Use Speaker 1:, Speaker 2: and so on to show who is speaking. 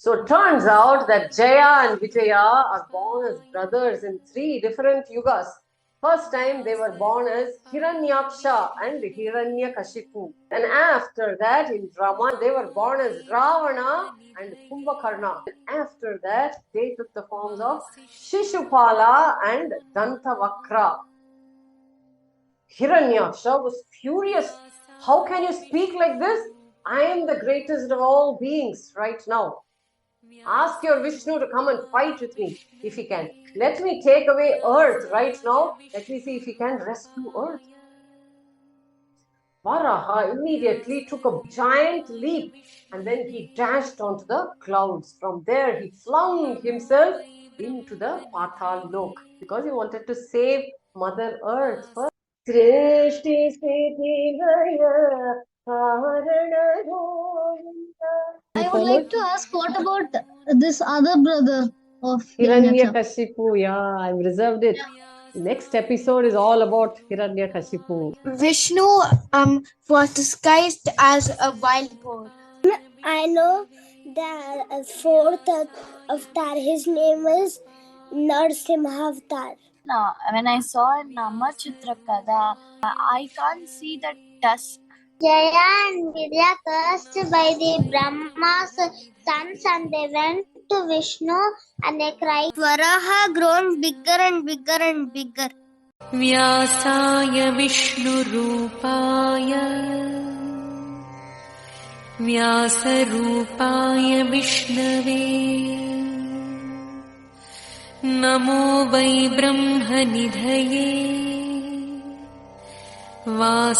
Speaker 1: So it turns out that Jaya and Vijaya are born as brothers in 3 different yugas. First time they were born as Hiranyaksha and Hiranyakashipu. And after that in Rama they were born as Ravana and Kumbhakarna. And after that they took the forms of Shishupala and Dantavakra. Hiranyaksha was furious. How can you speak like this? I am the greatest of all beings right now. Ask your Vishnu to come and fight with me if he can. Let me take away earth right now. Let me see if he can rescue earth. Varaha immediately took a giant leap and then he dashed onto the clouds. From there he flung himself into the Patal Lok because he wanted to save Mother Earth first.
Speaker 2: I would like to ask, what about this other brother of Hiranyaksha?
Speaker 1: Hiranyakashipu, yeah, I've reserved it. Next episode is all about Hiranyakashipu.
Speaker 3: Vishnu was disguised as a wild boar.
Speaker 4: I know the fourth avatar, his name is Narasimha.
Speaker 2: When I saw in Namachitrakada, I can't see the tusk.
Speaker 4: Jaya and Vidya cursed by the Brahma's sons and they went to Vishnu and they cried. Varaha grown bigger and bigger and bigger.
Speaker 5: व्यासाय विष्णुरूपाय व्यासरूपाय विष्णवे नमो वै ब्रह्मनिधये वासि